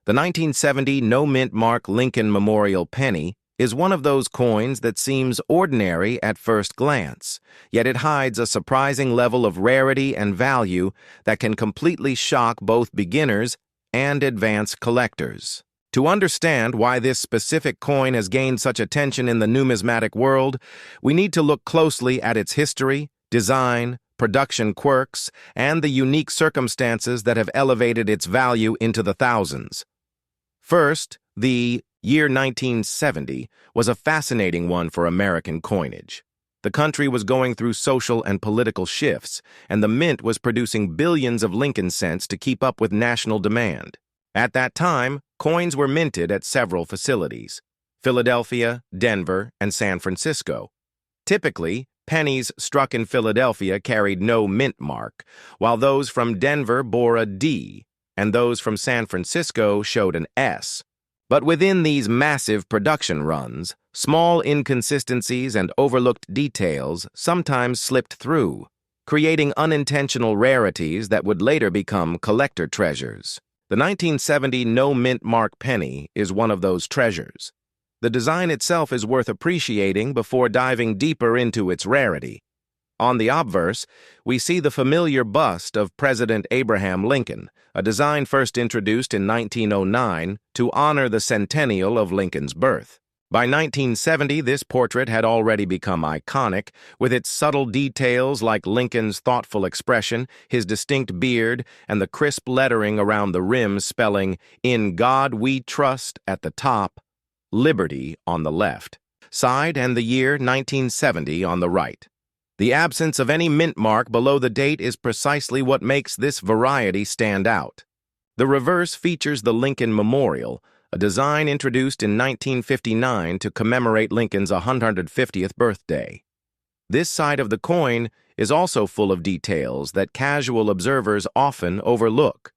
The 1970 no-mint mark Lincoln Memorial penny is one of those coins that seems ordinary at first glance, yet it hides a surprising level of rarity and value that can completely shock both beginners and advanced collectors. To understand why this specific coin has gained such attention in the numismatic world, we need to look closely at its history, design, production quirks, and the unique circumstances that have elevated its value into the thousands. First, the year 1970 was a fascinating one for American coinage. The country was going through social and political shifts, and the mint was producing billions of Lincoln cents to keep up with national demand. At that time, coins were minted at several facilities: Philadelphia, Denver, and San Francisco. Typically, pennies struck in Philadelphia carried no mint mark, while those from Denver bore a D, and those from San Francisco showed an S. But within these massive production runs, small inconsistencies and overlooked details sometimes slipped through, creating unintentional rarities that would later become collector treasures. The 1970 no-mint mark penny is one of those treasures. The design itself is worth appreciating before diving deeper into its rarity. On the obverse, we see the familiar bust of President Abraham Lincoln, a design first introduced in 1909 to honor the centennial of Lincoln's birth. By 1970, this portrait had already become iconic, with its subtle details like Lincoln's thoughtful expression, his distinct beard, and the crisp lettering around the rim spelling "In God We Trust" at the top, "Liberty" on the left side, and the year 1970 on the right. The absence of any mint mark below the date is precisely what makes this variety stand out. The reverse features the Lincoln Memorial, a design introduced in 1959 to commemorate Lincoln's 150th birthday. This side of the coin is also full of details that casual observers often overlook.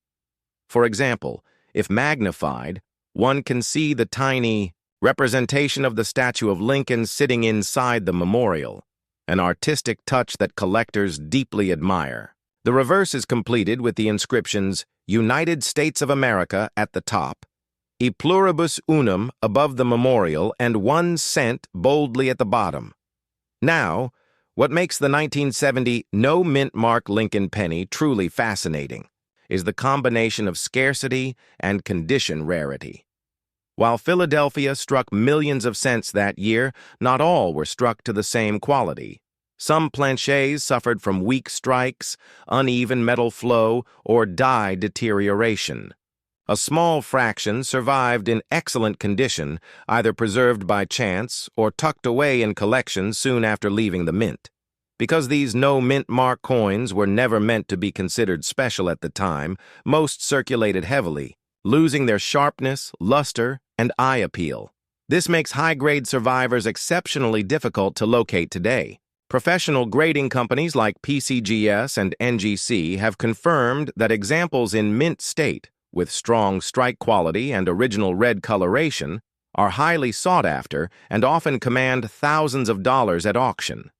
For example, if magnified, one can see the tiny representation of the statue of Lincoln sitting inside the memorial, an artistic touch that collectors deeply admire. The reverse is completed with the inscriptions "United States of America" at the top, "E pluribus unum" above the memorial, and 1 cent boldly at the bottom. Now, what makes the 1970 no-mint mark Lincoln penny truly fascinating is the combination of scarcity and condition rarity. While Philadelphia struck millions of cents that year, not all were struck to the same quality. Some planchets suffered from weak strikes, uneven metal flow, or die deterioration. A small fraction survived in excellent condition, either preserved by chance or tucked away in collections soon after leaving the mint. Because these no-mint mark coins were never meant to be considered special at the time, most circulated heavily, losing their sharpness, luster, and eye appeal. This makes high-grade survivors exceptionally difficult to locate today. Professional grading companies like PCGS and NGC have confirmed that examples in mint state, with strong strike quality and original red coloration, are highly sought after and often command thousands of dollars at auction.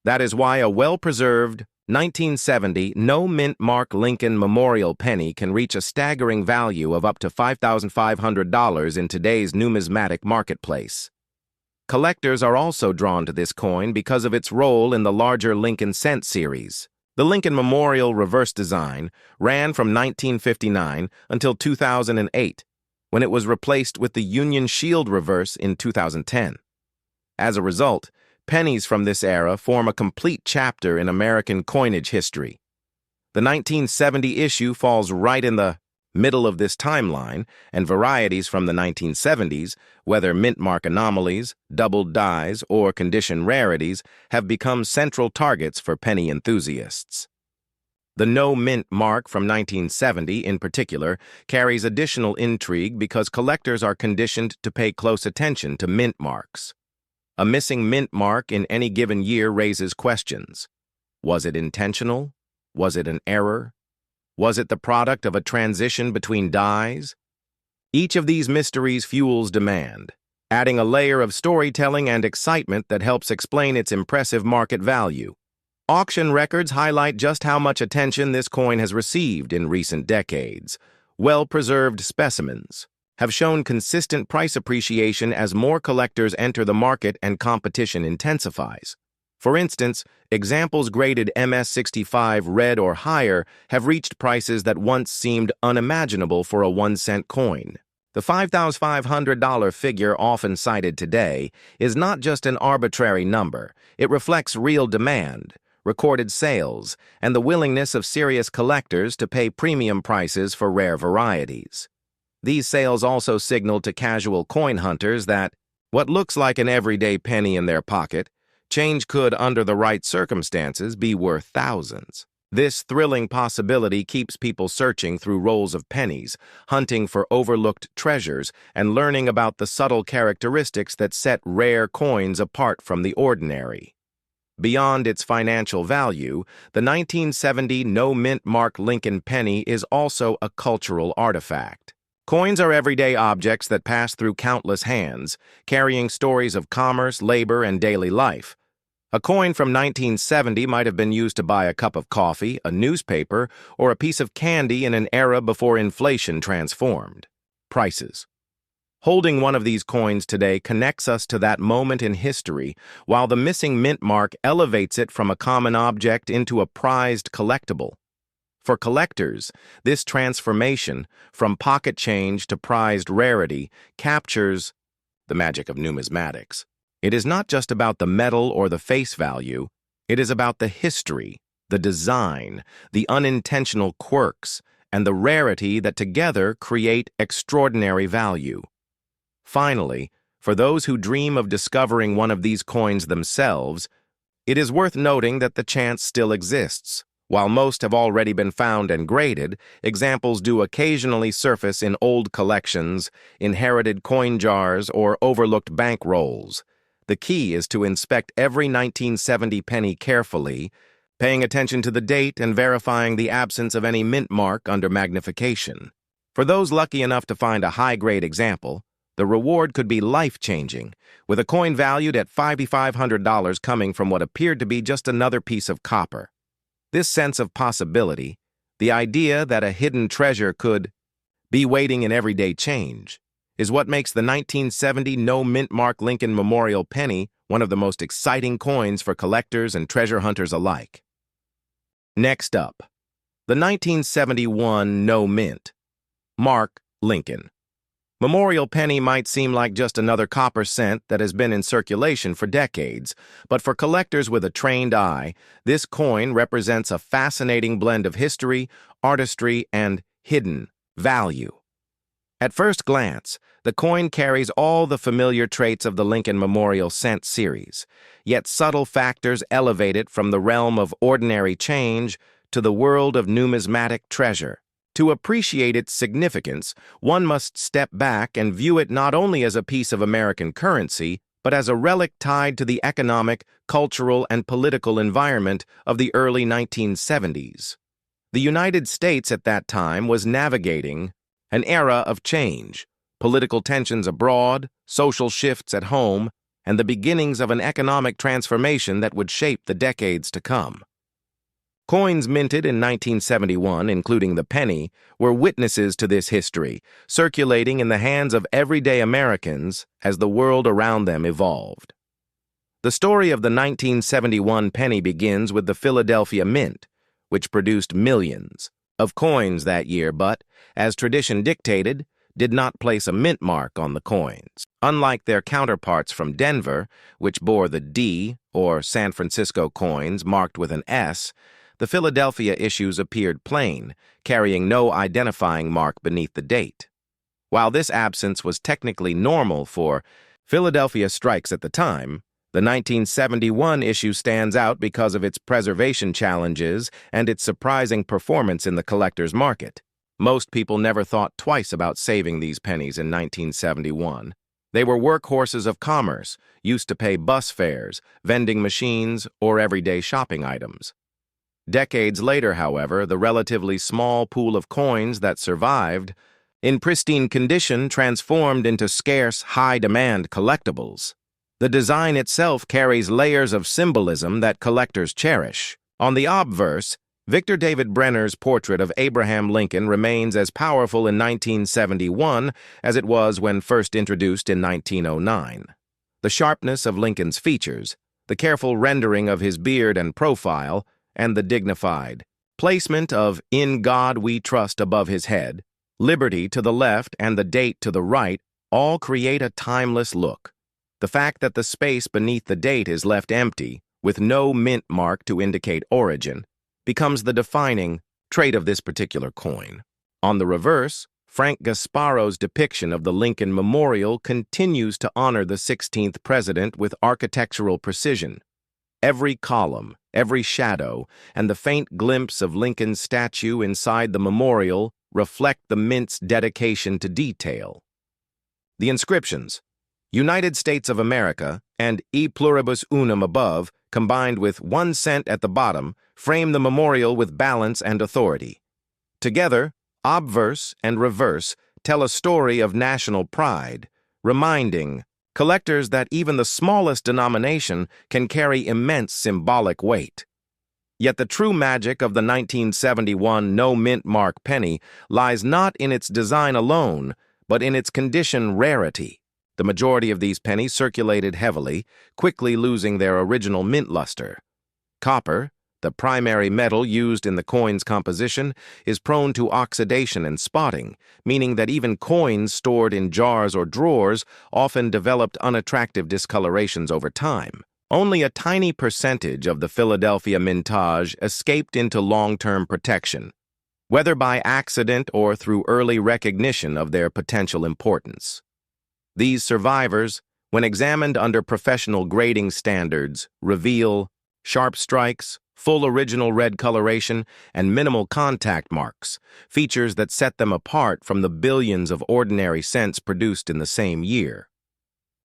That is why a well-preserved 1970 no-mint mark Lincoln Memorial penny can reach a staggering value of up to $5,500 in today's numismatic marketplace. Collectors are also drawn to this coin because of its role in the larger Lincoln cent series. The Lincoln Memorial reverse design ran from 1959 until 2008, when it was replaced with the Union Shield reverse in 2010. As a result, pennies from this era form a complete chapter in American coinage history. The 1970 issue falls right in the middle of this timeline, and varieties from the 1970s, whether mint mark anomalies, doubled dies, or condition rarities, have become central targets for penny enthusiasts. The no-mint mark from 1970, in particular, carries additional intrigue because collectors are conditioned to pay close attention to mint marks. A missing mint mark in any given year raises questions. Was it intentional? Was it an error? Was it the product of a transition between dies? Each of these mysteries fuels demand, adding a layer of storytelling and excitement that helps explain its impressive market value. Auction records highlight just how much attention this coin has received in recent decades. Well-preserved specimens, have shown consistent price appreciation as more collectors enter the market and competition intensifies. For instance, examples graded MS65 red or higher have reached prices that once seemed unimaginable for a 1-cent coin. The $5,500 figure often cited today is not just an arbitrary number. It reflects real demand, recorded sales, and the willingness of serious collectors to pay premium prices for rare varieties. These sales also signal to casual coin hunters that what looks like an everyday penny in their pocket, change could, under the right circumstances, be worth thousands. This thrilling possibility keeps people searching through rolls of pennies, hunting for overlooked treasures, and learning about the subtle characteristics that set rare coins apart from the ordinary. Beyond its financial value, the 1970 no-mint mark Lincoln penny is also a cultural artifact. Coins are everyday objects that pass through countless hands, carrying stories of commerce, labor, and daily life. A coin from 1970 might have been used to buy a cup of coffee, a newspaper, or a piece of candy in an era before inflation transformed prices. Holding one of these coins today connects us to that moment in history, while the missing mint mark elevates it from a common object into a prized collectible. For collectors, this transformation, from pocket change to prized rarity, captures the magic of numismatics. It is not just about the metal or the face value, it is about the history, the design, the unintentional quirks, and the rarity that together create extraordinary value. Finally, for those who dream of discovering one of these coins themselves, it is worth noting that the chance still exists. While most have already been found and graded, examples do occasionally surface in old collections, inherited coin jars, or overlooked bank rolls. The key is to inspect every 1970 penny carefully, paying attention to the date and verifying the absence of any mint mark under magnification. For those lucky enough to find a high-grade example, the reward could be life-changing, with a coin valued at $5,500 coming from what appeared to be just another piece of copper. This sense of possibility, the idea that a hidden treasure could be waiting in everyday change, is what makes the 1970 no-mint mark Lincoln Memorial penny one of the most exciting coins for collectors and treasure hunters alike. Next up, the 1971 no-mint mark Lincoln Memorial penny might seem like just another copper cent that has been in circulation for decades, but for collectors with a trained eye, this coin represents a fascinating blend of history, artistry, and hidden value. At first glance, the coin carries all the familiar traits of the Lincoln Memorial cent series, yet subtle factors elevate it from the realm of ordinary change to the world of numismatic treasure. To appreciate its significance, one must step back and view it not only as a piece of American currency, but as a relic tied to the economic, cultural, and political environment of the early 1970s. The United States at that time was navigating an era of change, political tensions abroad, social shifts at home, and the beginnings of an economic transformation that would shape the decades to come. Coins minted in 1971, including the penny, were witnesses to this history, circulating in the hands of everyday Americans as the world around them evolved. The story of the 1971 penny begins with the Philadelphia Mint, which produced millions of coins that year but, as tradition dictated, did not place a mint mark on the coins. Unlike their counterparts from Denver, which bore the D, or San Francisco coins, marked with an S, the Philadelphia issues appeared plain, carrying no identifying mark beneath the date. While this absence was technically normal for Philadelphia strikes at the time, the 1971 issue stands out because of its preservation challenges and its surprising performance in the collector's market. Most people never thought twice about saving these pennies in 1971. They were workhorses of commerce, used to pay bus fares, vending machines, or everyday shopping items. Decades later, however, the relatively small pool of coins that survived, in pristine condition, transformed into scarce, high-demand collectibles. The design itself carries layers of symbolism that collectors cherish. On the obverse, Victor David Brenner's portrait of Abraham Lincoln remains as powerful in 1971 as it was when first introduced in 1909. The sharpness of Lincoln's features, the careful rendering of his beard and profile, and the dignified placement of "In God We Trust" above his head, liberty to the left, and the date to the right all create a timeless look. The fact that the space beneath the date is left empty, with no mint mark to indicate origin, becomes the defining trait of this particular coin. On the reverse, Frank Gasparo's depiction of the Lincoln Memorial continues to honor the 16th president with architectural precision. Every column, every shadow, and the faint glimpse of Lincoln's statue inside the memorial reflect the mint's dedication to detail. The inscriptions, "United States of America" and "E pluribus unum" above, combined with 1 cent at the bottom, frame the memorial with balance and authority. Together, obverse and reverse tell a story of national pride, reminding collectors that even the smallest denomination can carry immense symbolic weight. Yet the true magic of the 1971 no-mint mark penny lies not in its design alone, but in its condition rarity. The majority of these pennies circulated heavily, quickly losing their original mint luster. Copper, the primary metal used in the coin's composition, is prone to oxidation and spotting, meaning that even coins stored in jars or drawers often developed unattractive discolorations over time. Only a tiny percentage of the Philadelphia mintage escaped into long-term protection, whether by accident or through early recognition of their potential importance. These survivors, when examined under professional grading standards, reveal sharp strikes, full original red coloration, and minimal contact marks, features that set them apart from the billions of ordinary cents produced in the same year.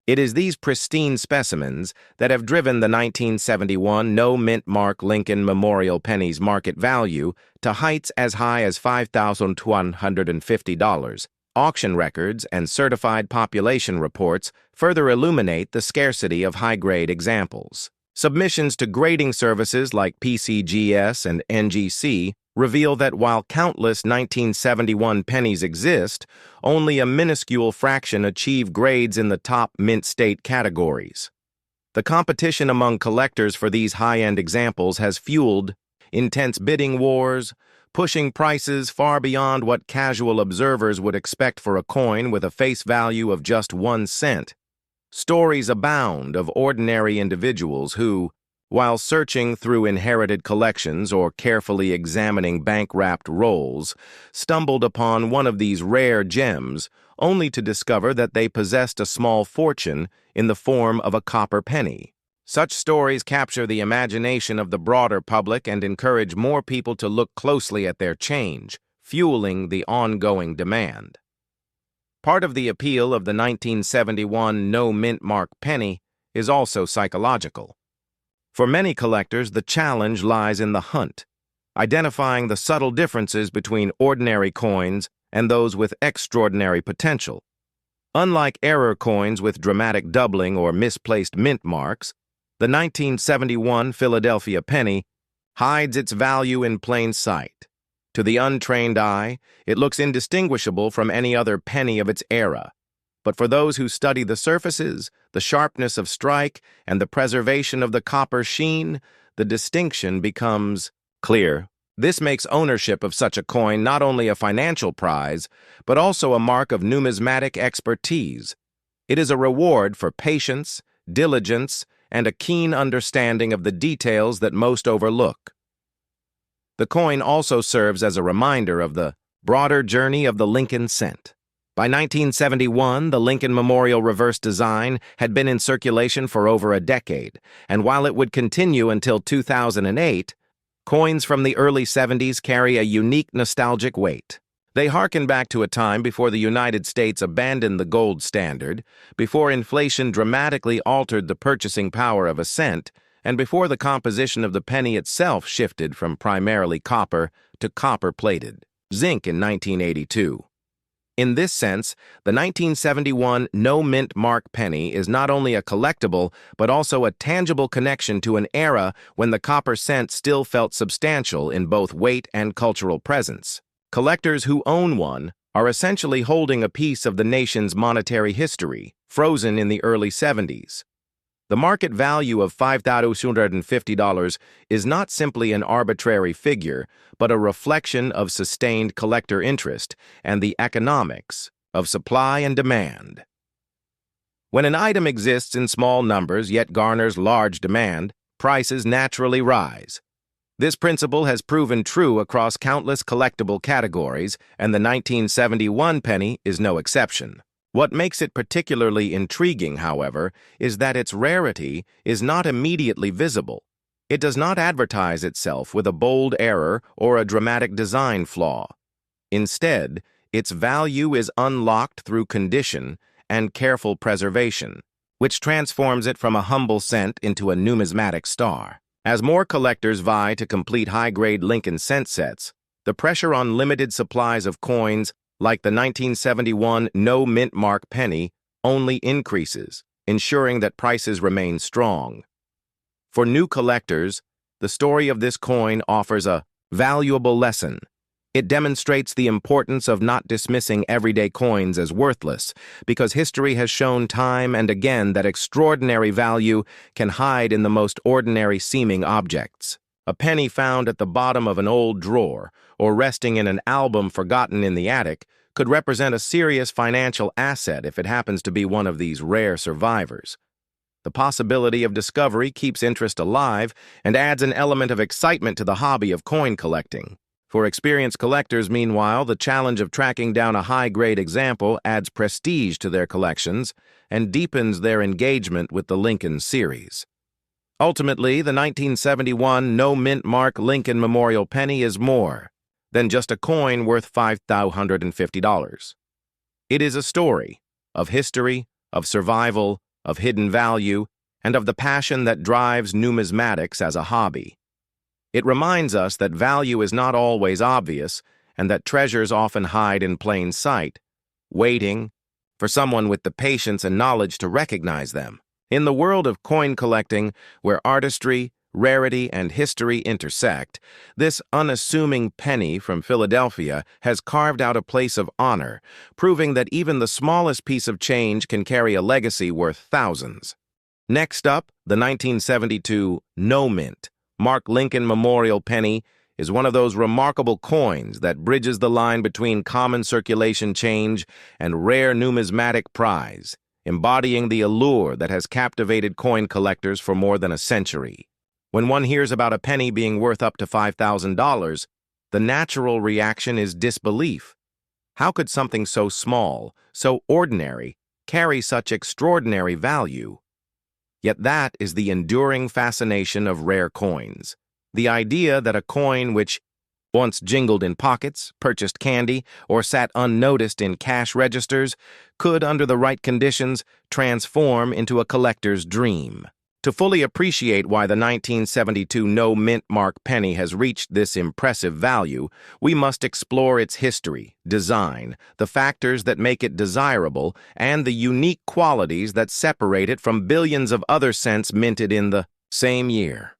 It is these pristine specimens that have driven the 1971 no-mint mark Lincoln Memorial penny's market value to heights as high as $5,150. Auction records and certified population reports further illuminate the scarcity of high-grade examples. Submissions to grading services like PCGS and NGC reveal that while countless 1971 pennies exist, only a minuscule fraction achieve grades in the top mint state categories. The competition among collectors for these high-end examples has fueled intense bidding wars, pushing prices far beyond what casual observers would expect for a coin with a face value of just 1 cent. Stories abound of ordinary individuals who, while searching through inherited collections or carefully examining bank-wrapped rolls, stumbled upon one of these rare gems only to discover that they possessed a small fortune in the form of a copper penny. Such stories capture the imagination of the broader public and encourage more people to look closely at their change, fueling the ongoing demand. Part of the appeal of the 1971 no-mint mark penny is also psychological. For many collectors, the challenge lies in the hunt, identifying the subtle differences between ordinary coins and those with extraordinary potential. Unlike error coins with dramatic doubling or misplaced mint marks, the 1971 Philadelphia penny hides its value in plain sight. To the untrained eye, it looks indistinguishable from any other penny of its era. But for those who study the surfaces, the sharpness of strike, and the preservation of the copper sheen, the distinction becomes clear. This makes ownership of such a coin not only a financial prize, but also a mark of numismatic expertise. It is a reward for patience, diligence, and a keen understanding of the details that most overlook. The coin also serves as a reminder of the broader journey of the Lincoln cent. By 1971, the Lincoln Memorial reverse design had been in circulation for over a decade, and while it would continue until 2008, coins from the early 70s carry a unique nostalgic weight. They harken back to a time before the United States abandoned the gold standard, before inflation dramatically altered the purchasing power of a cent, and before the composition of the penny itself shifted from primarily copper to copper-plated zinc in 1982. In this sense, the 1971 no-mint mark penny is not only a collectible, but also a tangible connection to an era when the copper cent still felt substantial in both weight and cultural presence. Collectors who own one are essentially holding a piece of the nation's monetary history, frozen in the early 70s. The market value of $5,250 is not simply an arbitrary figure, but a reflection of sustained collector interest and the economics of supply and demand. When an item exists in small numbers yet garners large demand, prices naturally rise. This principle has proven true across countless collectible categories, and the 1971 penny is no exception. What makes it particularly intriguing, however, is that its rarity is not immediately visible. It does not advertise itself with a bold error or a dramatic design flaw. Instead, its value is unlocked through condition and careful preservation, which transforms it from a humble cent into a numismatic star. As more collectors vie to complete high-grade Lincoln cent sets, the pressure on limited supplies of coins like the 1971 no-mint mark penny only increases, ensuring that prices remain strong. For new collectors, the story of this coin offers a valuable lesson. It demonstrates the importance of not dismissing everyday coins as worthless, because history has shown time and again that extraordinary value can hide in the most ordinary-seeming objects. A penny found at the bottom of an old drawer or resting in an album forgotten in the attic could represent a serious financial asset if it happens to be one of these rare survivors. The possibility of discovery keeps interest alive and adds an element of excitement to the hobby of coin collecting. For experienced collectors, meanwhile, the challenge of tracking down a high-grade example adds prestige to their collections and deepens their engagement with the Lincoln series. Ultimately, the 1971 no-mint mark Lincoln Memorial Penny is more than just a coin worth $5,250. It is a story of history, of survival, of hidden value, and of the passion that drives numismatics as a hobby. It reminds us that value is not always obvious and that treasures often hide in plain sight, waiting for someone with the patience and knowledge to recognize them. In the world of coin collecting, where artistry, rarity, and history intersect, this unassuming penny from Philadelphia has carved out a place of honor, proving that even the smallest piece of change can carry a legacy worth thousands. Next up, the 1972 no-mint mark Lincoln Memorial Penny is one of those remarkable coins that bridges the line between common circulation change and rare numismatic prize, embodying the allure that has captivated coin collectors for more than a century. When one hears about a penny being worth up to $5,000, the natural reaction is disbelief. How could something so small, so ordinary, carry such extraordinary value? Yet that is the enduring fascination of rare coins. The idea that a coin which once jingled in pockets, purchased candy, or sat unnoticed in cash registers could, under the right conditions, transform into a collector's dream. To fully appreciate why the 1972 no-mint mark penny has reached this impressive value, we must explore its history, design, the factors that make it desirable, and the unique qualities that separate it from billions of other cents minted in the same year.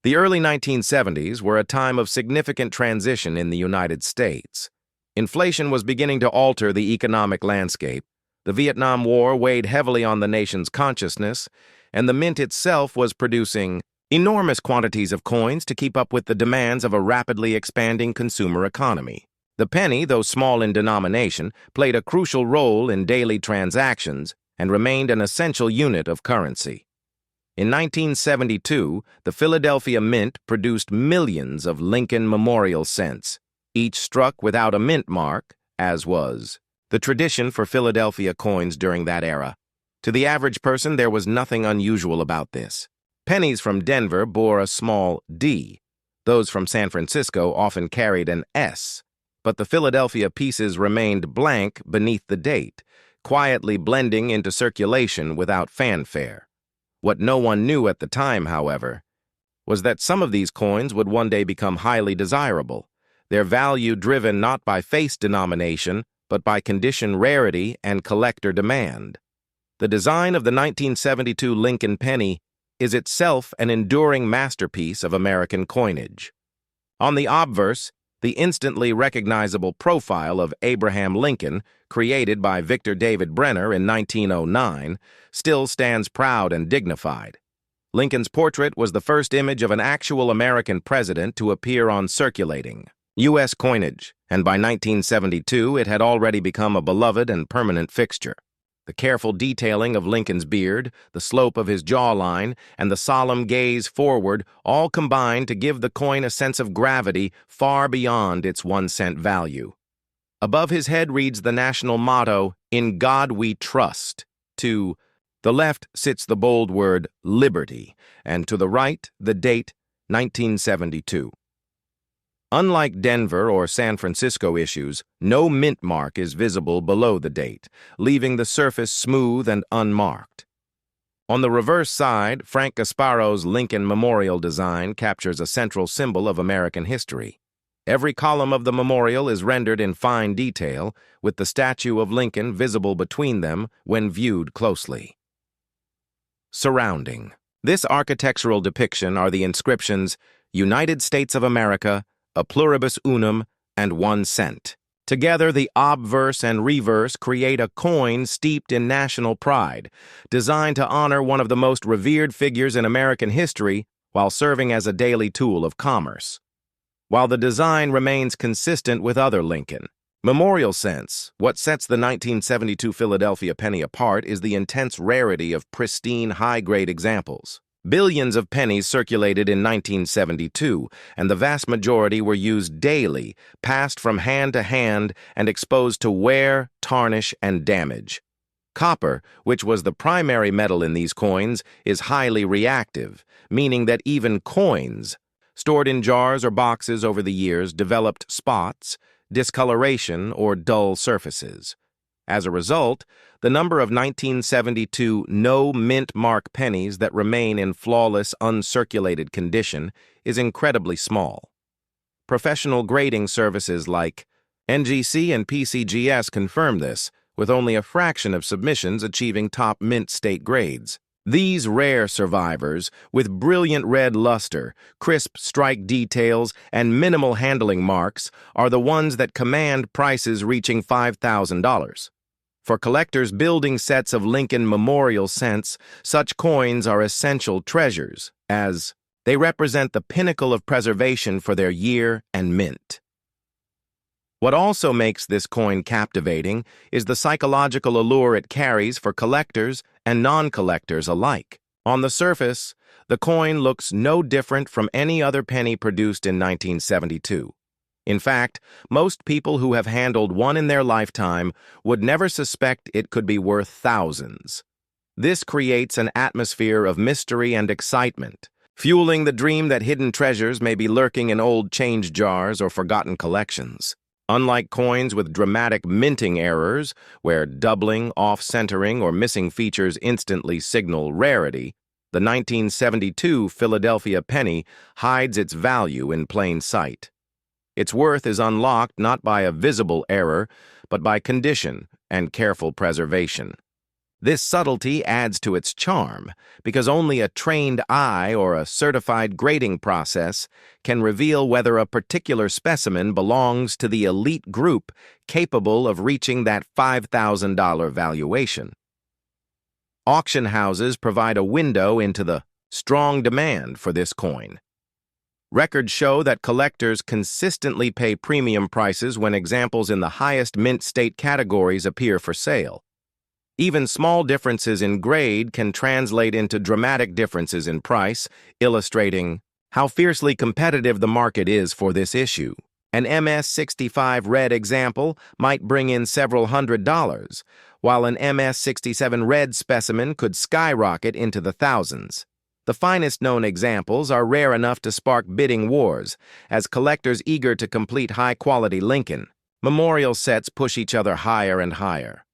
The early 1970s were a time of significant transition in the United States. Inflation was beginning to alter the economic landscape. The Vietnam War weighed heavily on the nation's consciousness, and the mint itself was producing enormous quantities of coins to keep up with the demands of a rapidly expanding consumer economy. The penny, though small in denomination, played a crucial role in daily transactions and remained an essential unit of currency. In 1972, the Philadelphia Mint produced millions of Lincoln Memorial cents, each struck without a mint mark, as was the tradition for Philadelphia coins during that era. To the average person, there was nothing unusual about this. Pennies from Denver bore a small D. Those from San Francisco often carried an S. But the Philadelphia pieces remained blank beneath the date, quietly blending into circulation without fanfare. What no one knew at the time, however, was that some of these coins would one day become highly desirable. their value driven not by face denomination, but by condition rarity and collector demand. The design of the 1972 Lincoln penny is itself an enduring masterpiece of American coinage. On the obverse, the instantly recognizable profile of Abraham Lincoln, created by Victor David Brenner in 1909, still stands proud and dignified. Lincoln's portrait was the first image of an actual American president to appear on circulating U.S. coinage, and by 1972 it had already become a beloved and permanent fixture. The careful detailing of Lincoln's beard, the slope of his jawline, and the solemn gaze forward all combined to give the coin a sense of gravity far beyond its 1-cent value. Above his head reads the national motto, "In God We Trust." To the left sits the bold word, "Liberty," and to the right, the date, 1972. Unlike Denver or San Francisco issues, no mint mark is visible below the date, leaving the surface smooth and unmarked. On the reverse side, Frank Gasparo's Lincoln Memorial design captures a central symbol of American history. Every column of the memorial is rendered in fine detail, with the statue of Lincoln visible between them when viewed closely. Surrounding this architectural depiction are the inscriptions "United States of America," "A pluribus unum," and 1 cent. Together, the obverse and reverse create a coin steeped in national pride, designed to honor one of the most revered figures in American history while serving as a daily tool of commerce. While the design remains consistent with other Lincoln memorial cents, what sets the 1972 Philadelphia penny apart is the intense rarity of pristine, high-grade examples. Billions of pennies circulated in 1972, and the vast majority were used daily, passed from hand to hand, and exposed to wear, tarnish, and damage. Copper, which was the primary metal in these coins, is highly reactive, meaning that even coins, stored in jars or boxes over the years, developed spots, discoloration, or dull surfaces. As a result, the number of 1972 no-mint mark pennies that remain in flawless, uncirculated condition is incredibly small. Professional grading services like NGC and PCGS confirm this, with only a fraction of submissions achieving top mint state grades. These rare survivors, with brilliant red luster, crisp strike details, and minimal handling marks, are the ones that command prices reaching $5,000. For collectors building sets of Lincoln Memorial cents, such coins are essential treasures, as they represent the pinnacle of preservation for their year and mint. What also makes this coin captivating is the psychological allure it carries for collectors and non-collectors alike. On the surface, the coin looks no different from any other penny produced in 1972. In fact, most people who have handled one in their lifetime would never suspect it could be worth thousands. This creates an atmosphere of mystery and excitement, fueling the dream that hidden treasures may be lurking in old change jars or forgotten collections. Unlike coins with dramatic minting errors, where doubling, off-centering, or missing features instantly signal rarity, the 1972 Philadelphia penny hides its value in plain sight. Its worth is unlocked not by a visible error, but by condition and careful preservation. This subtlety adds to its charm, because only a trained eye or a certified grading process can reveal whether a particular specimen belongs to the elite group capable of reaching that $5,000 valuation. Auction houses provide a window into the strong demand for this coin. Records show that collectors consistently pay premium prices when examples in the highest mint state categories appear for sale. Even small differences in grade can translate into dramatic differences in price, illustrating how fiercely competitive the market is for this issue. An MS-65 red example might bring in several $100s, while an MS-67 red specimen could skyrocket into the thousands. The finest known examples are rare enough to spark bidding wars, as collectors eager to complete high-quality Lincoln memorial sets push each other higher and higher.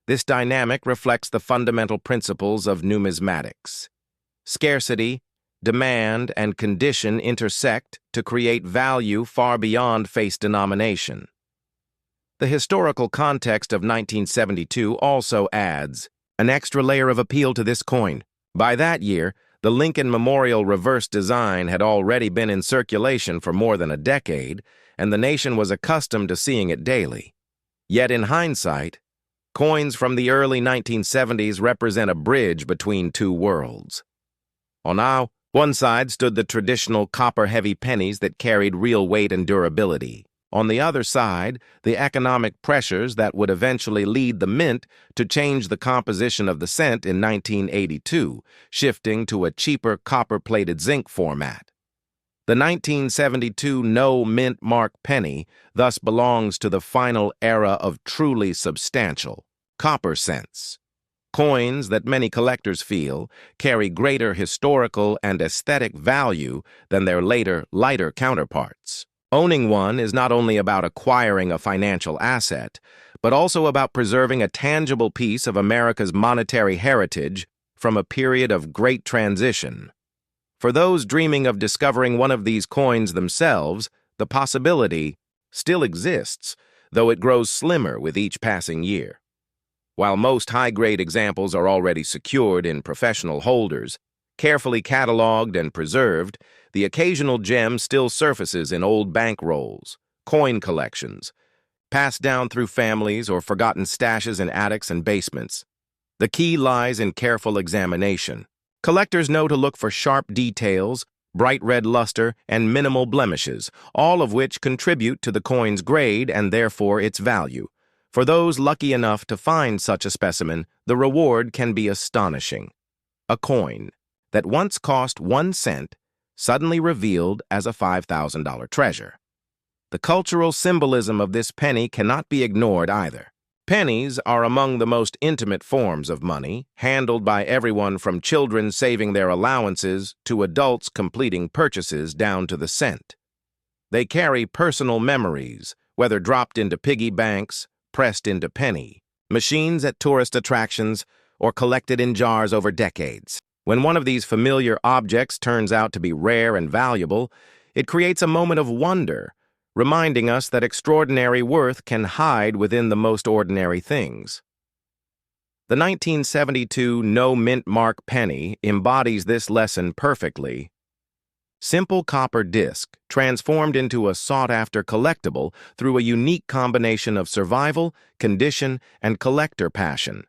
This dynamic reflects the fundamental principles of numismatics: scarcity, demand, and condition intersect to create value far beyond face denomination. The historical context of 1972 also adds an extra layer of appeal to this coin. By that year, the Lincoln Memorial reverse design had already been in circulation for more than a decade, and the nation was accustomed to seeing it daily. Yet in hindsight, coins from the early 1970s represent a bridge between two worlds. On one side stood the traditional copper-heavy pennies that carried real weight and durability. On the other side, the economic pressures that would eventually lead the mint to change the composition of the cent in 1982, shifting to a cheaper copper-plated zinc format. The 1972 no-mint mark penny thus belongs to the final era of truly substantial copper cents. Coins that many collectors feel carry greater historical and aesthetic value than their later, lighter counterparts. Owning one is not only about acquiring a financial asset, but also about preserving a tangible piece of America's monetary heritage from a period of great transition. For those dreaming of discovering one of these coins themselves, the possibility still exists, though it grows slimmer with each passing year. While most high-grade examples are already secured in professional holders, carefully cataloged and preserved, the occasional gem still surfaces in old bank rolls, coin collections, passed down through families or forgotten stashes in attics and basements. The key lies in careful examination. Collectors know to look for sharp details, bright red luster, and minimal blemishes, all of which contribute to the coin's grade and therefore its value. For those lucky enough to find such a specimen, the reward can be astonishing. A coin that once cost 1 cent suddenly revealed as a $5,000 treasure. The cultural symbolism of this penny cannot be ignored either. Pennies are among the most intimate forms of money, handled by everyone from children saving their allowances to adults completing purchases down to the cent. They carry personal memories, whether dropped into piggy banks, pressed into penny machines at tourist attractions, or collected in jars over decades. When one of these familiar objects turns out to be rare and valuable, it creates a moment of wonder, reminding us that extraordinary worth can hide within the most ordinary things. The 1972 no-mint mark penny embodies this lesson perfectly. Simple copper disc transformed into a sought-after collectible through a unique combination of survival, condition, and collector passion.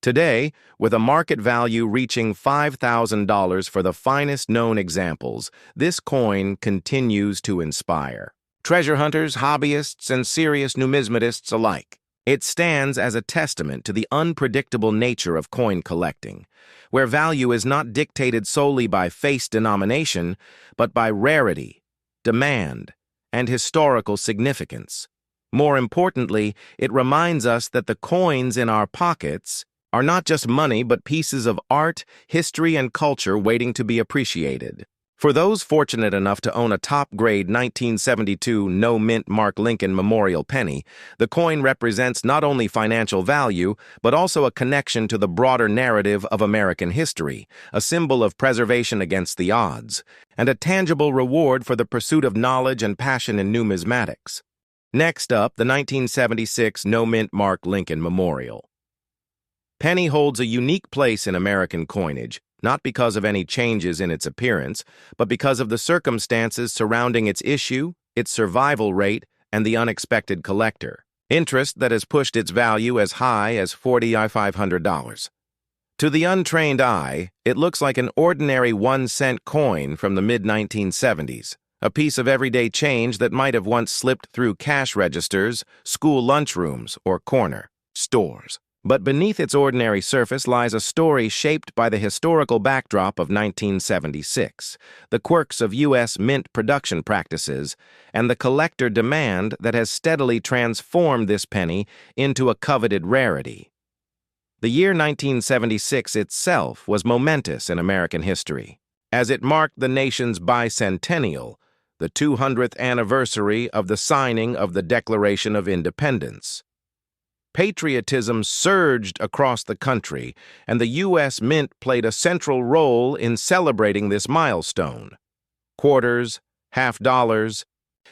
Today, with a market value reaching $5,000 for the finest known examples, this coin continues to inspire treasure hunters, hobbyists, and serious numismatists alike. It stands as a testament to the unpredictable nature of coin collecting, where value is not dictated solely by face denomination, but by rarity, demand, and historical significance. More importantly, it reminds us that the coins in our pockets are not just money but pieces of art, history, and culture waiting to be appreciated. For those fortunate enough to own a top-grade 1972 no-mint mark Lincoln Memorial penny, the coin represents not only financial value, but also a connection to the broader narrative of American history, a symbol of preservation against the odds, and a tangible reward for the pursuit of knowledge and passion in numismatics. Next up, the 1976 no-mint mark Lincoln Memorial penny holds a unique place in American coinage, not because of any changes in its appearance, but because of the circumstances surrounding its issue, its survival rate, and the unexpected collector. Interest that has pushed its value as high as $4,500. To the untrained eye, it looks like an ordinary 1-cent coin from the mid-1970s, a piece of everyday change that might have once slipped through cash registers, school lunchrooms, or corner stores. But beneath its ordinary surface lies a story shaped by the historical backdrop of 1976, the quirks of U.S. mint production practices, and the collector demand that has steadily transformed this penny into a coveted rarity. The year 1976 itself was momentous in American history, as it marked the nation's bicentennial, the 200th anniversary of the signing of the Declaration of Independence. Patriotism surged across the country, and the U.S. Mint played a central role in celebrating this milestone. Quarters, half dollars,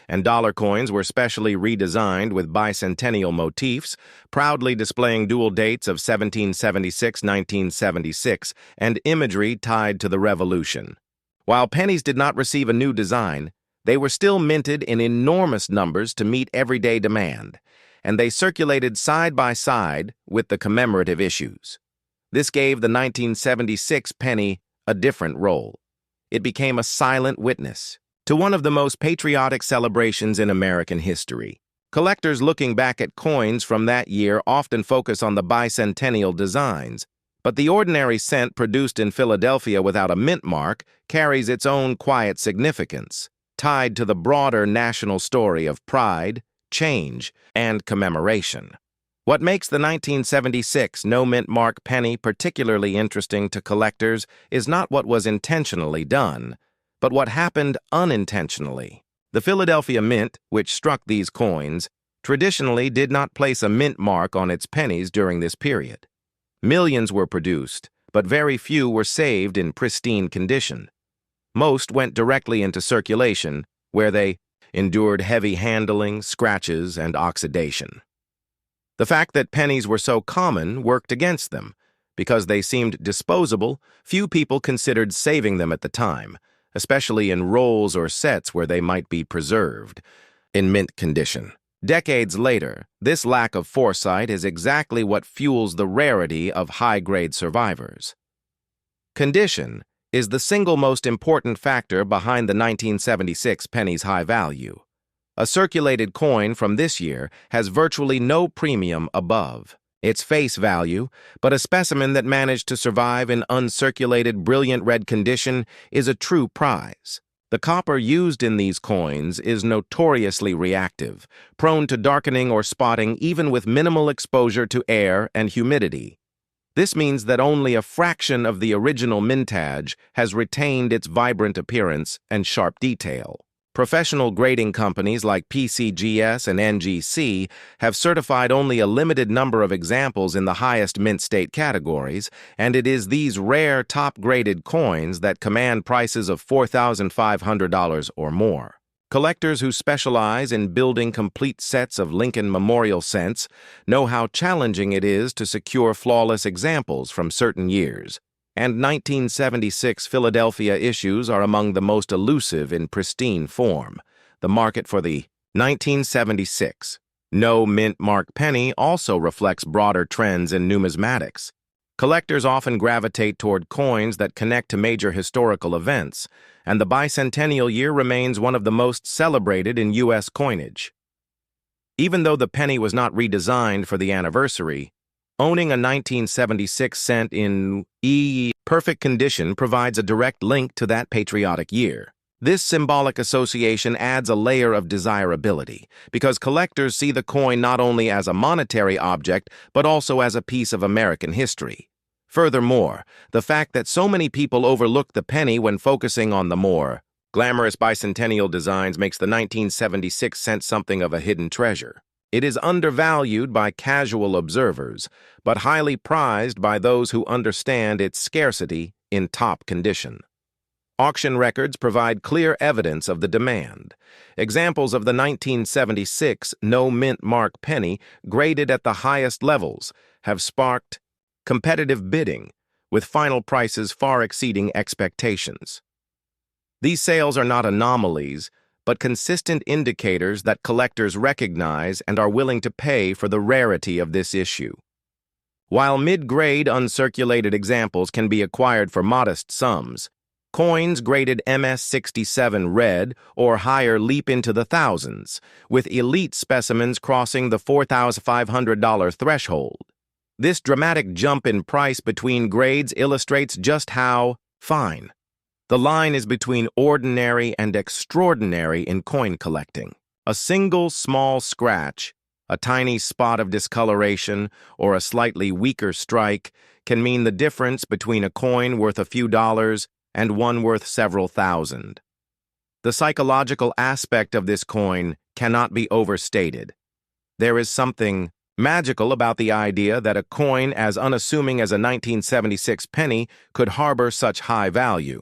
and dollar coins were specially redesigned with bicentennial motifs, proudly displaying dual dates of 1776-1976 and imagery tied to the Revolution. While pennies did not receive a new design, they were still minted in enormous numbers to meet everyday demand, and they circulated side by side with the commemorative issues. This gave the 1976 penny a different role. It became a silent witness to one of the most patriotic celebrations in American history. Collectors looking back at coins from that year often focus on the bicentennial designs, but the ordinary cent produced in Philadelphia without a mint mark carries its own quiet significance, tied to the broader national story of pride, change, and commemoration. What makes the 1976 no-mint mark penny particularly interesting to collectors is not what was intentionally done, but what happened unintentionally. The Philadelphia Mint, which struck these coins, traditionally did not place a mint mark on its pennies during this period. Millions were produced, but very few were saved in pristine condition. Most went directly into circulation, where they endured heavy handling, scratches, and oxidation. The fact that pennies were so common worked against them. Because they seemed disposable, few people considered saving them at the time, especially in rolls or sets where they might be preserved in mint condition. Decades later, this lack of foresight is exactly what fuels the rarity of high-grade survivors. Condition is the single most important factor behind the 1976 penny's high value. A circulated coin from this year has virtually no premium above its face value, but a specimen that managed to survive in uncirculated, brilliant red condition is a true prize. The copper used in these coins is notoriously reactive, prone to darkening or spotting even with minimal exposure to air and humidity. This means that only a fraction of the original mintage has retained its vibrant appearance and sharp detail. Professional grading companies like PCGS and NGC have certified only a limited number of examples in the highest mint state categories, and it is these rare top-graded coins that command prices of $4,500 or more. Collectors who specialize in building complete sets of Lincoln Memorial cents know how challenging it is to secure flawless examples from certain years, and 1976 Philadelphia issues are among the most elusive in pristine form. The market for the 1976 no-mint mark penny also reflects broader trends in numismatics. Collectors often gravitate toward coins that connect to major historical events, and the bicentennial year remains one of the most celebrated in U.S. coinage. Even though the penny was not redesigned for the anniversary, owning a 1976 cent in perfect condition provides a direct link to that patriotic year. This symbolic association adds a layer of desirability, because collectors see the coin not only as a monetary object, but also as a piece of American history. Furthermore, the fact that so many people overlook the penny when focusing on the more glamorous bicentennial designs makes the 1976 cent something of a hidden treasure. It is undervalued by casual observers, but highly prized by those who understand its scarcity in top condition. Auction records provide clear evidence of the demand. Examples of the 1976 no-mint mark penny graded at the highest levels have sparked competitive bidding, with final prices far exceeding expectations. These sales are not anomalies, but consistent indicators that collectors recognize and are willing to pay for the rarity of this issue. While mid-grade uncirculated examples can be acquired for modest sums, coins graded MS-67 red or higher leap into the thousands, with elite specimens crossing the $4,500 threshold. This dramatic jump in price between grades illustrates just how fine the line is between ordinary and extraordinary in coin collecting. A single small scratch, a tiny spot of discoloration, or a slightly weaker strike can mean the difference between a coin worth a few dollars and one worth several thousand. The psychological aspect of this coin cannot be overstated. There is something magical about the idea that a coin as unassuming as a 1976 penny could harbor such high value.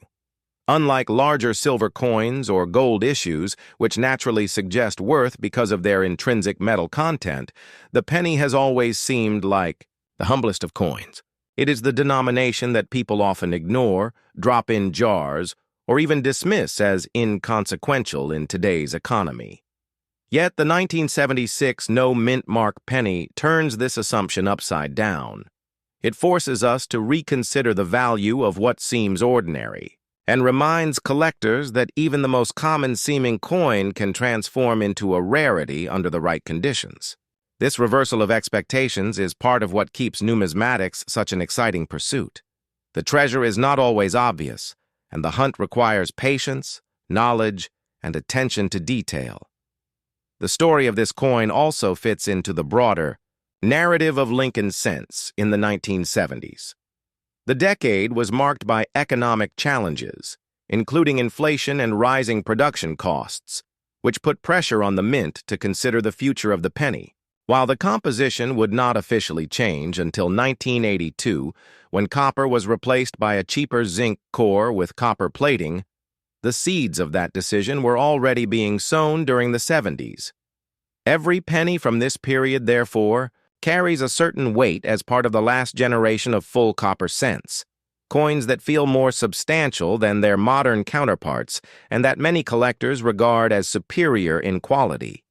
Unlike larger silver coins or gold issues, which naturally suggest worth because of their intrinsic metal content, the penny has always seemed like the humblest of coins. It is the denomination that people often ignore, drop in jars, or even dismiss as inconsequential in today's economy. Yet the 1976 no-mint mark penny turns this assumption upside down. It forces us to reconsider the value of what seems ordinary, and reminds collectors that even the most common-seeming coin can transform into a rarity under the right conditions. This reversal of expectations is part of what keeps numismatics such an exciting pursuit. The treasure is not always obvious, and the hunt requires patience, knowledge, and attention to detail. The story of this coin also fits into the broader narrative of Lincoln cents in the 1970s. The decade was marked by economic challenges, including inflation and rising production costs, which put pressure on the mint to consider the future of the penny. While the composition would not officially change until 1982, when copper was replaced by a cheaper zinc core with copper plating, the seeds of that decision were already being sown during the 70s. Every penny from this period, therefore, carries a certain weight as part of the last generation of full copper cents, coins that feel more substantial than their modern counterparts and that many collectors regard as superior in quality.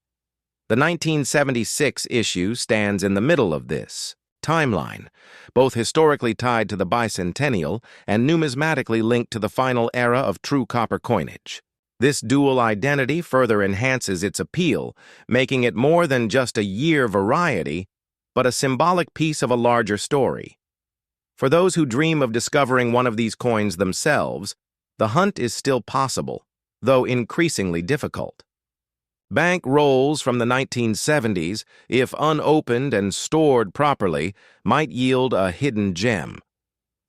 The 1976 issue stands in the middle of this timeline, both historically tied to the bicentennial and numismatically linked to the final era of true copper coinage. This dual identity further enhances its appeal, making it more than just a year variety, but a symbolic piece of a larger story. For those who dream of discovering one of these coins themselves, the hunt is still possible, though increasingly difficult. Bank rolls from the 1970s, if unopened and stored properly, might yield a hidden gem.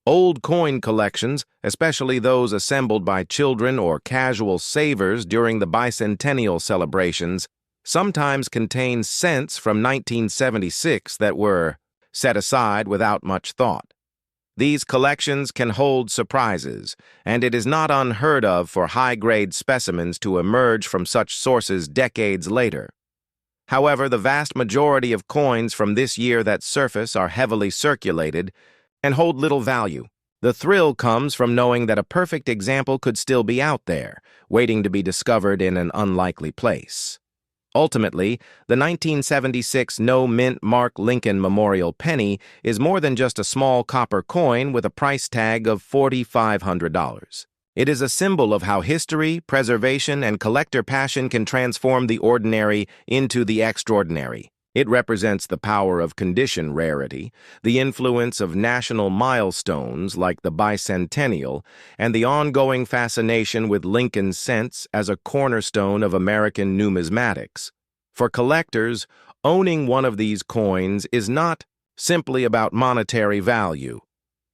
Old coin collections, especially those assembled by children or casual savers during the bicentennial celebrations, sometimes contain cents from 1976 that were set aside without much thought. These collections can hold surprises, and it is not unheard of for high-grade specimens to emerge from such sources decades later. However, the vast majority of coins from this year that surface are heavily circulated and hold little value. The thrill comes from knowing that a perfect example could still be out there, waiting to be discovered in an unlikely place. Ultimately, the 1976 no-mint mark Lincoln Memorial penny is more than just a small copper coin with a price tag of $4,500. It is a symbol of how history, preservation, and collector passion can transform the ordinary into the extraordinary. It represents the power of condition rarity, the influence of national milestones like the bicentennial, and the ongoing fascination with Lincoln cents as a cornerstone of American numismatics. For collectors, owning one of these coins is not simply about monetary value.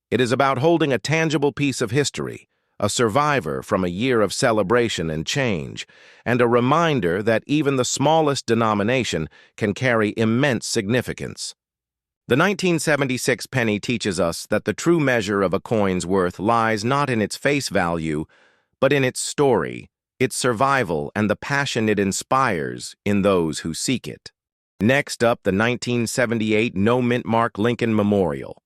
It is about holding a tangible piece of history, a survivor from a year of celebration and change, and a reminder that even the smallest denomination can carry immense significance. The 1976 penny teaches us that the true measure of a coin's worth lies not in its face value, but in its story, its survival, and the passion it inspires in those who seek it. Next up, the 1978 no-mint mark Lincoln Memorial.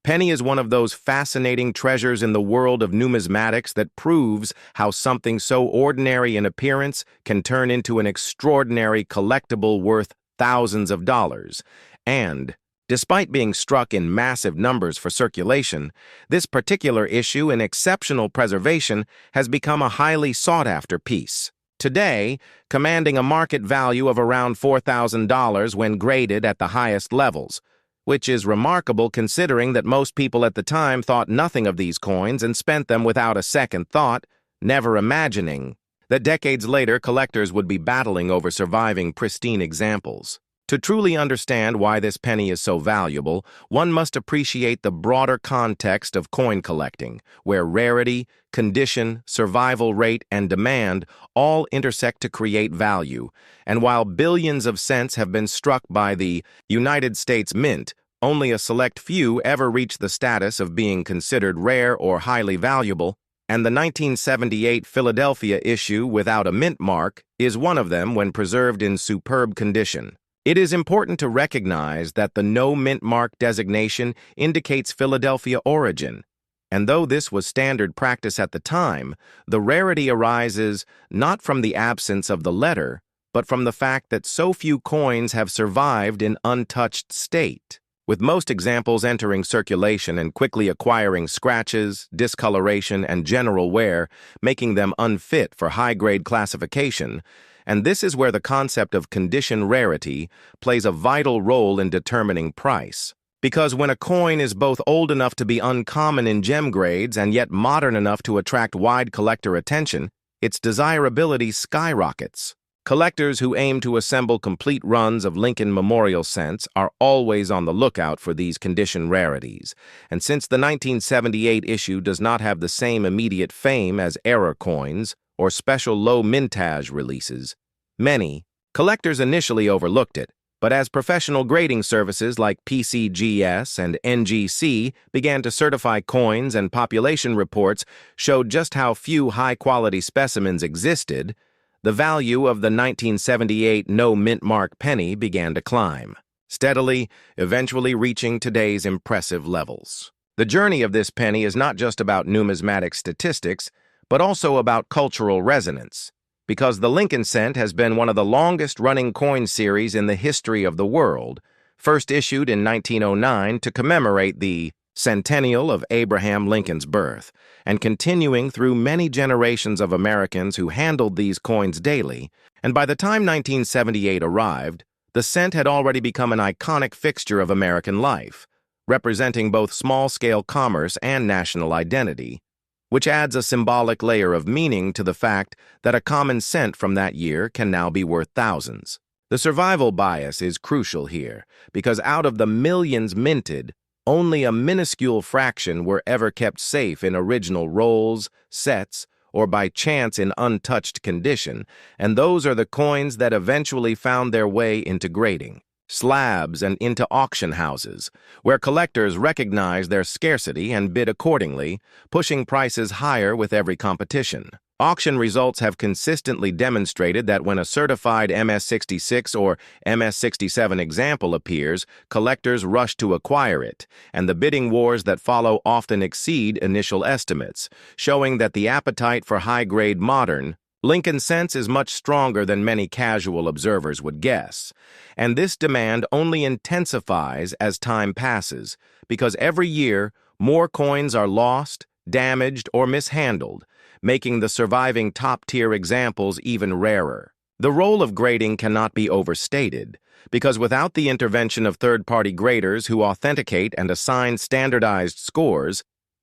Penny is one of those fascinating treasures in the world of numismatics that proves how something so ordinary in appearance can turn into an extraordinary collectible worth thousands of dollars. And, despite being struck in massive numbers for circulation, this particular issue in exceptional preservation has become a highly sought-after piece. Today, commanding a market value of around $4,000 when graded at the highest levels, which is remarkable considering that most people at the time thought nothing of these coins and spent them without a second thought, never imagining that decades later collectors would be battling over surviving pristine examples. To truly understand why this penny is so valuable, one must appreciate the broader context of coin collecting, where rarity, condition, survival rate, and demand all intersect to create value. And while billions of cents have been struck by the United States Mint, only a select few ever reach the status of being considered rare or highly valuable, and the 1978 Philadelphia issue without a mint mark is one of them when preserved in superb condition. It is important to recognize that the no mint mark designation indicates Philadelphia origin, and though this was standard practice at the time, the rarity arises not from the absence of the letter, but from the fact that so few coins have survived in untouched state, with most examples entering circulation and quickly acquiring scratches, discoloration, and general wear, making them unfit for high-grade classification. And this is where the concept of condition rarity plays a vital role in determining price. Because when a coin is both old enough to be uncommon in gem grades and yet modern enough to attract wide collector attention, its desirability skyrockets. Collectors who aim to assemble complete runs of Lincoln Memorial cents are always on the lookout for these condition rarities. And since the 1978 issue does not have the same immediate fame as error coins, or special low mintage releases, many collectors initially overlooked it, but as professional grading services like PCGS and NGC began to certify coins and population reports showed just how few high-quality specimens existed, the value of the 1978 no mint mark penny began to climb, steadily, eventually reaching today's impressive levels. The journey of this penny is not just about numismatic statistics, but also about cultural resonance, because the Lincoln cent has been one of the longest-running coin series in the history of the world, first issued in 1909 to commemorate the centennial of Abraham Lincoln's birth, and continuing through many generations of Americans who handled these coins daily, and by the time 1978 arrived, the cent had already become an iconic fixture of American life, representing both small-scale commerce and national identity, which adds a symbolic layer of meaning to the fact that a common cent from that year can now be worth thousands. The survival bias is crucial here, because out of the millions minted, only a minuscule fraction were ever kept safe in original rolls, sets, or by chance in untouched condition, and those are the coins that eventually found their way into grading, slabs, and into auction houses, where collectors recognize their scarcity and bid accordingly, pushing prices higher with every competition. Auction results have consistently demonstrated that when a certified MS-66 or MS-67 example appears, collectors rush to acquire it, and the bidding wars that follow often exceed initial estimates, showing that the appetite for high-grade modern Lincoln cents is much stronger than many casual observers would guess, and this demand only intensifies as time passes, because every year more coins are lost, damaged, or mishandled, making the surviving top-tier examples even rarer. The role of grading cannot be overstated, because without the intervention of third-party graders who authenticate and assign standardized scores,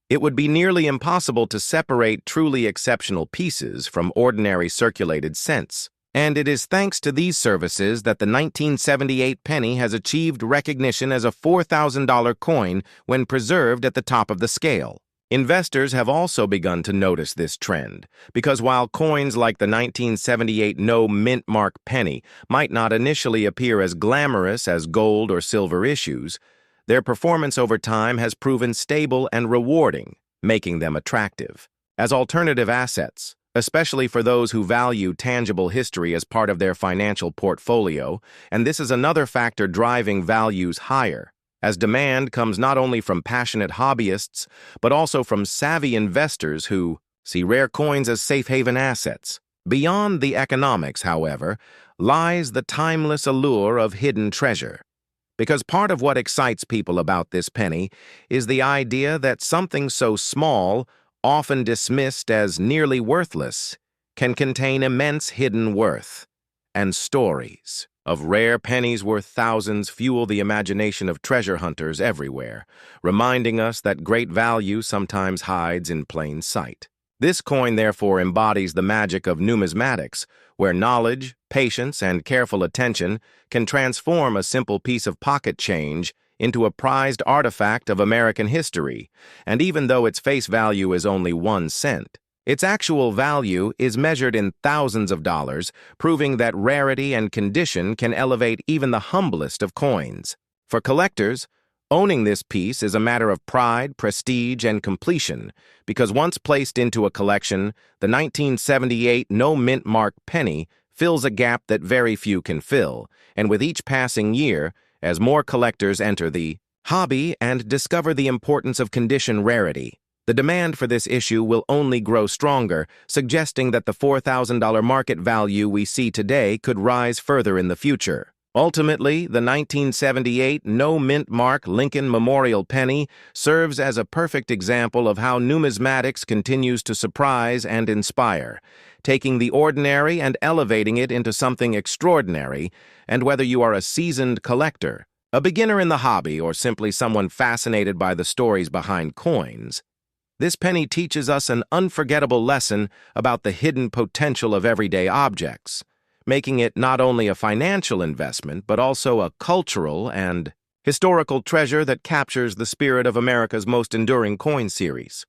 it would be nearly impossible to separate truly exceptional pieces from ordinary circulated cents. And it is thanks to these services that the 1978 penny has achieved recognition as a $4,000 coin when preserved at the top of the scale. Investors have also begun to notice this trend, because while coins like the 1978 no mint mark penny might not initially appear as glamorous as gold or silver issues, their performance over time has proven stable and rewarding, making them attractive. As alternative assets, especially for those who value tangible history as part of their financial portfolio, and this is another factor driving values higher, as demand comes not only from passionate hobbyists, but also from savvy investors who see rare coins as safe haven assets. Beyond the economics, however, lies the timeless allure of hidden treasure. Because part of what excites people about this penny is the idea that something so small, often dismissed as nearly worthless, can contain immense hidden worth. And stories of rare pennies worth thousands fuel the imagination of treasure hunters everywhere, reminding us that great value sometimes hides in plain sight. This coin therefore embodies the magic of numismatics, where knowledge, patience, and careful attention can transform a simple piece of pocket change into a prized artifact of American history, and even though its face value is only 1 cent, its actual value is measured in thousands of dollars, proving that rarity and condition can elevate even the humblest of coins. For collectors, owning this piece is a matter of pride, prestige, and completion, because once placed into a collection, the 1978 no-mint mark penny fills a gap that very few can fill, and with each passing year, as more collectors enter the hobby and discover the importance of condition rarity, the demand for this issue will only grow stronger, suggesting that the $4,000 market value we see today could rise further in the future. Ultimately, the 1978 no-mint mark Lincoln Memorial Penny serves as a perfect example of how numismatics continues to surprise and inspire, taking the ordinary and elevating it into something extraordinary. And whether you are a seasoned collector, a beginner in the hobby, or simply someone fascinated by the stories behind coins, this penny teaches us an unforgettable lesson about the hidden potential of everyday objects, making it not only a financial investment but also a cultural and historical treasure that captures the spirit of America's most enduring coin series.